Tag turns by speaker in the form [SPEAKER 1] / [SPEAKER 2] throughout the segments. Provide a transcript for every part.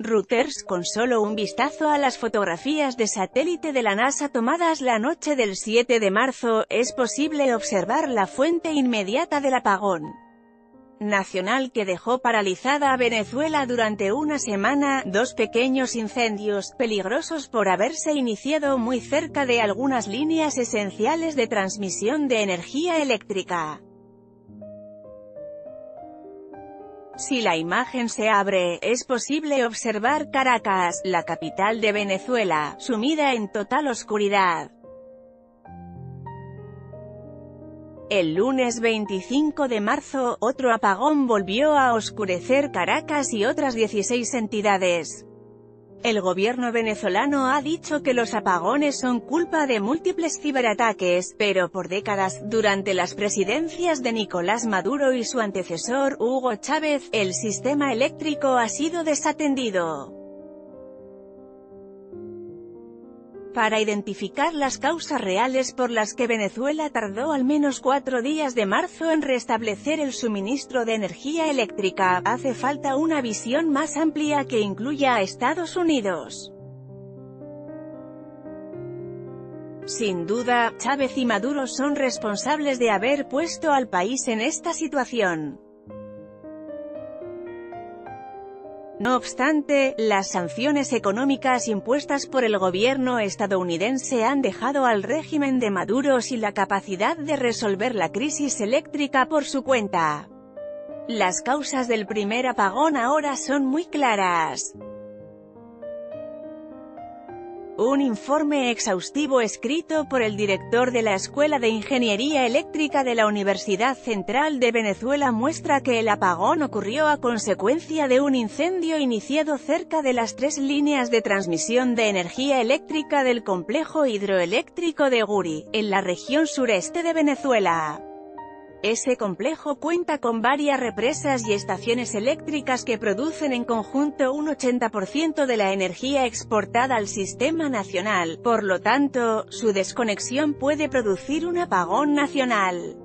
[SPEAKER 1] Reuters, con solo un vistazo a las fotografías de satélite de la NASA tomadas la noche del 7 de marzo, es posible observar la fuente inmediata del apagón nacional que dejó paralizada a Venezuela durante una semana. Dos pequeños incendios, peligrosos por haberse iniciado muy cerca de algunas líneas esenciales de transmisión de energía eléctrica. Si la imagen se abre, es posible observar Caracas, la capital de Venezuela, sumida en total oscuridad. El lunes 25 de marzo, otro apagón volvió a oscurecer Caracas y otras 16 entidades. El gobierno venezolano ha dicho que los apagones son culpa de múltiples ciberataques, pero por décadas, durante las presidencias de Nicolás Maduro y su antecesor, Hugo Chávez, el sistema eléctrico ha sido desatendido. Para identificar las causas reales por las que Venezuela tardó al menos 4 días de marzo en restablecer el suministro de energía eléctrica, hace falta una visión más amplia que incluya a Estados Unidos. Sin duda, Chávez y Maduro son responsables de haber puesto al país en esta situación. No obstante, las sanciones económicas impuestas por el gobierno estadounidense han dejado al régimen de Maduro sin la capacidad de resolver la crisis eléctrica por su cuenta. Las causas del primer apagón ahora son muy claras. Un informe exhaustivo escrito por el director de la Escuela de Ingeniería Eléctrica de la Universidad Central de Venezuela muestra que el apagón ocurrió a consecuencia de un incendio iniciado cerca de las 3 líneas de transmisión de energía eléctrica del complejo hidroeléctrico de Guri, en la región sureste de Venezuela. Ese complejo cuenta con varias represas y estaciones eléctricas que producen en conjunto un 80% de la energía exportada al sistema nacional, por lo tanto, su desconexión puede producir un apagón nacional.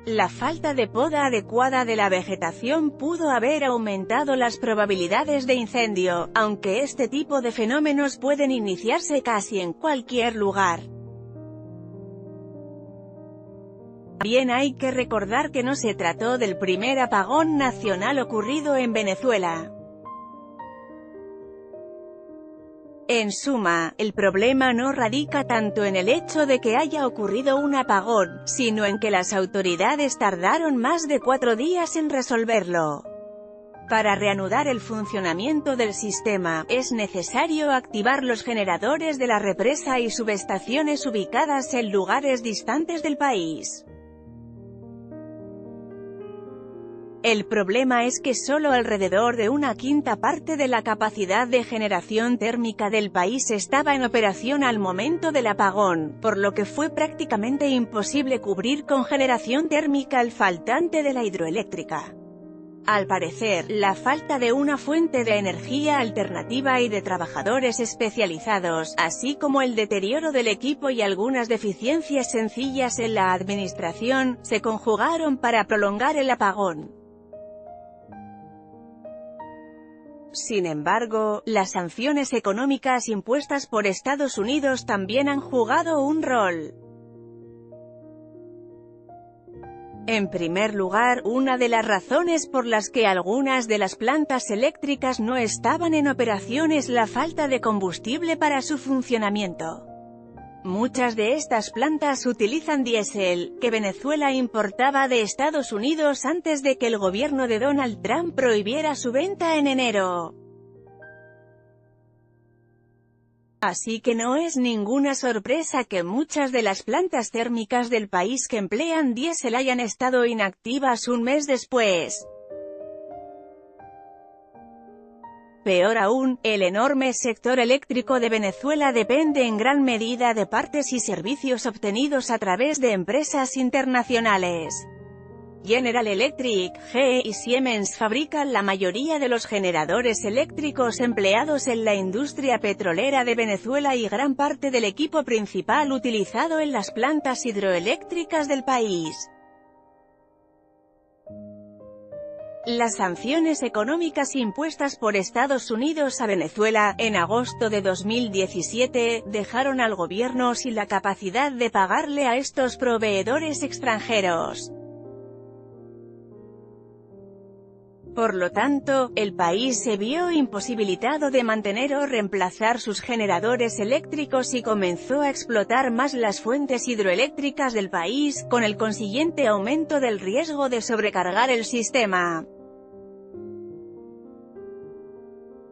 [SPEAKER 1] La falta de poda adecuada de la vegetación pudo haber aumentado las probabilidades de incendio, aunque este tipo de fenómenos pueden iniciarse casi en cualquier lugar. También hay que recordar que no se trató del primer apagón nacional ocurrido en Venezuela. En suma, el problema no radica tanto en el hecho de que haya ocurrido un apagón, sino en que las autoridades tardaron más de 4 días en resolverlo. Para reanudar el funcionamiento del sistema, es necesario activar los generadores de la represa y subestaciones ubicadas en lugares distantes del país. El problema es que solo alrededor de 1/5 parte de la capacidad de generación térmica del país estaba en operación al momento del apagón, por lo que fue prácticamente imposible cubrir con generación térmica el faltante de la hidroeléctrica. Al parecer, la falta de una fuente de energía alternativa y de trabajadores especializados, así como el deterioro del equipo y algunas deficiencias sencillas en la administración, se conjugaron para prolongar el apagón. Sin embargo, las sanciones económicas impuestas por Estados Unidos también han jugado un rol. En primer lugar, una de las razones por las que algunas de las plantas eléctricas no estaban en operación es la falta de combustible para su funcionamiento. Muchas de estas plantas utilizan diésel, que Venezuela importaba de Estados Unidos antes de que el gobierno de Donald Trump prohibiera su venta en enero. Así que no es ninguna sorpresa que muchas de las plantas térmicas del país que emplean diésel hayan estado inactivas un mes después. Peor aún, el enorme sector eléctrico de Venezuela depende en gran medida de partes y servicios obtenidos a través de empresas internacionales. General Electric, GE y Siemens fabrican la mayoría de los generadores eléctricos empleados en la industria petrolera de Venezuela y gran parte del equipo principal utilizado en las plantas hidroeléctricas del país. Las sanciones económicas impuestas por Estados Unidos a Venezuela, en agosto de 2017, dejaron al gobierno sin la capacidad de pagarle a estos proveedores extranjeros. Por lo tanto, el país se vio imposibilitado de mantener o reemplazar sus generadores eléctricos y comenzó a explotar más las fuentes hidroeléctricas del país, con el consiguiente aumento del riesgo de sobrecargar el sistema.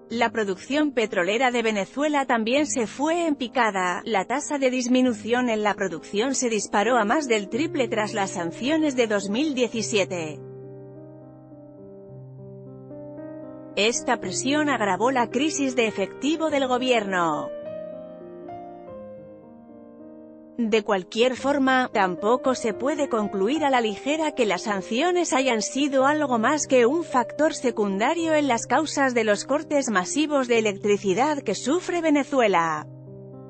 [SPEAKER 1] La producción petrolera de Venezuela también se fue en picada. La tasa de disminución en la producción se disparó a más del triple tras las sanciones de 2017. Esta presión agravó la crisis de efectivo del gobierno. De cualquier forma, tampoco se puede concluir a la ligera que las sanciones hayan sido algo más que un factor secundario en las causas de los cortes masivos de electricidad que sufre Venezuela.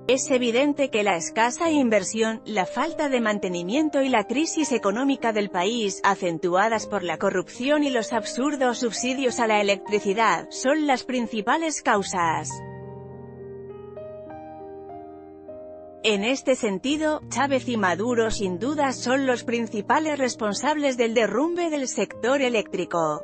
[SPEAKER 1] Es evidente que la escasa inversión, la falta de mantenimiento y la crisis económica del país, acentuadas por la corrupción y los absurdos subsidios a la electricidad, son las principales causas. En este sentido, Chávez y Maduro sin duda son los principales responsables del derrumbe del sector eléctrico.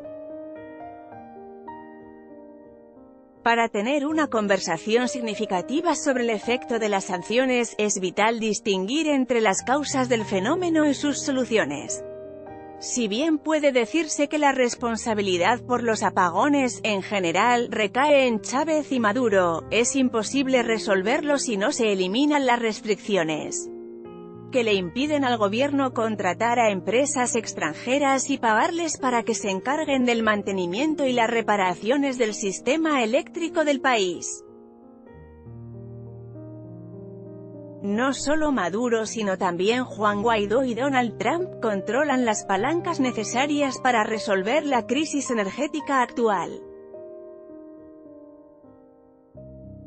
[SPEAKER 1] Para tener una conversación significativa sobre el efecto de las sanciones, es vital distinguir entre las causas del fenómeno y sus soluciones. Si bien puede decirse que la responsabilidad por los apagones, en general, recae en Chávez y Maduro, es imposible resolverlo si no se eliminan las restricciones que le impiden al gobierno contratar a empresas extranjeras y pagarles para que se encarguen del mantenimiento y las reparaciones del sistema eléctrico del país. No solo Maduro sino también Juan Guaidó y Donald Trump controlan las palancas necesarias para resolver la crisis energética actual.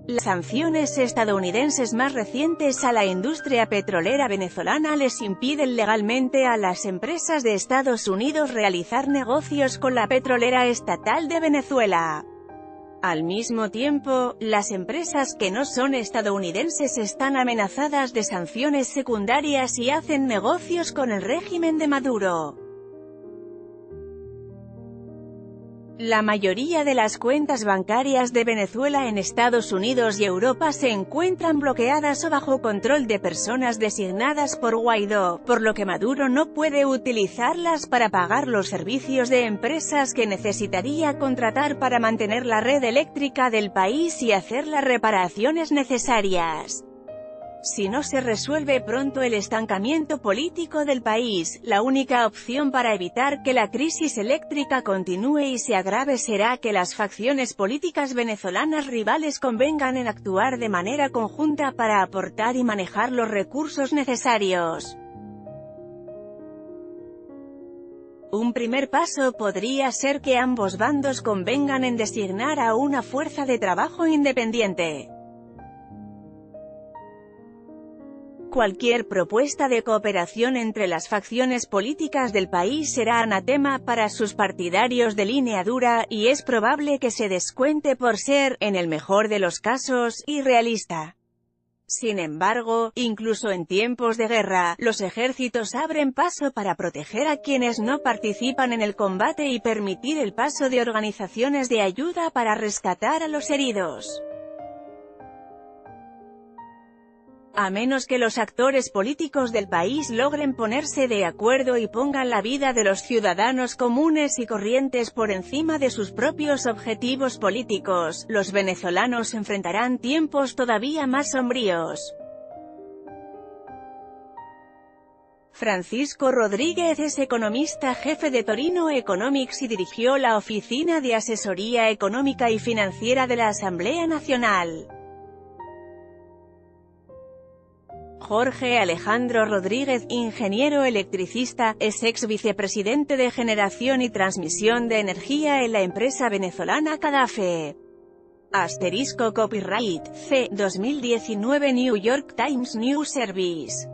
[SPEAKER 1] Las sanciones estadounidenses más recientes a la industria petrolera venezolana les impiden legalmente a las empresas de Estados Unidos realizar negocios con la petrolera estatal de Venezuela. Al mismo tiempo, las empresas que no son estadounidenses están amenazadas de sanciones secundarias y hacen negocios con el régimen de Maduro. La mayoría de las cuentas bancarias de Venezuela en Estados Unidos y Europa se encuentran bloqueadas o bajo control de personas designadas por Guaidó, por lo que Maduro no puede utilizarlas para pagar los servicios de empresas que necesitaría contratar para mantener la red eléctrica del país y hacer las reparaciones necesarias. Si no se resuelve pronto el estancamiento político del país, la única opción para evitar que la crisis eléctrica continúe y se agrave será que las facciones políticas venezolanas rivales convengan en actuar de manera conjunta para aportar y manejar los recursos necesarios. Un primer paso podría ser que ambos bandos convengan en designar a una fuerza de trabajo independiente. Cualquier propuesta de cooperación entre las facciones políticas del país será anatema para sus partidarios de línea dura, y es probable que se descuente por ser, en el mejor de los casos, irrealista. Sin embargo, incluso en tiempos de guerra, los ejércitos abren paso para proteger a quienes no participan en el combate y permitir el paso de organizaciones de ayuda para rescatar a los heridos. A menos que los actores políticos del país logren ponerse de acuerdo y pongan la vida de los ciudadanos comunes y corrientes por encima de sus propios objetivos políticos, los venezolanos enfrentarán tiempos todavía más sombríos. Francisco Rodríguez es economista jefe de Torino Economics y dirigió la Oficina de Asesoría Económica y Financiera de la Asamblea Nacional. Jorge Alejandro Rodríguez, ingeniero electricista, es ex vicepresidente de Generación y Transmisión de Energía en la empresa venezolana Cadafe. *Copyright C. 2019 New York Times News Service.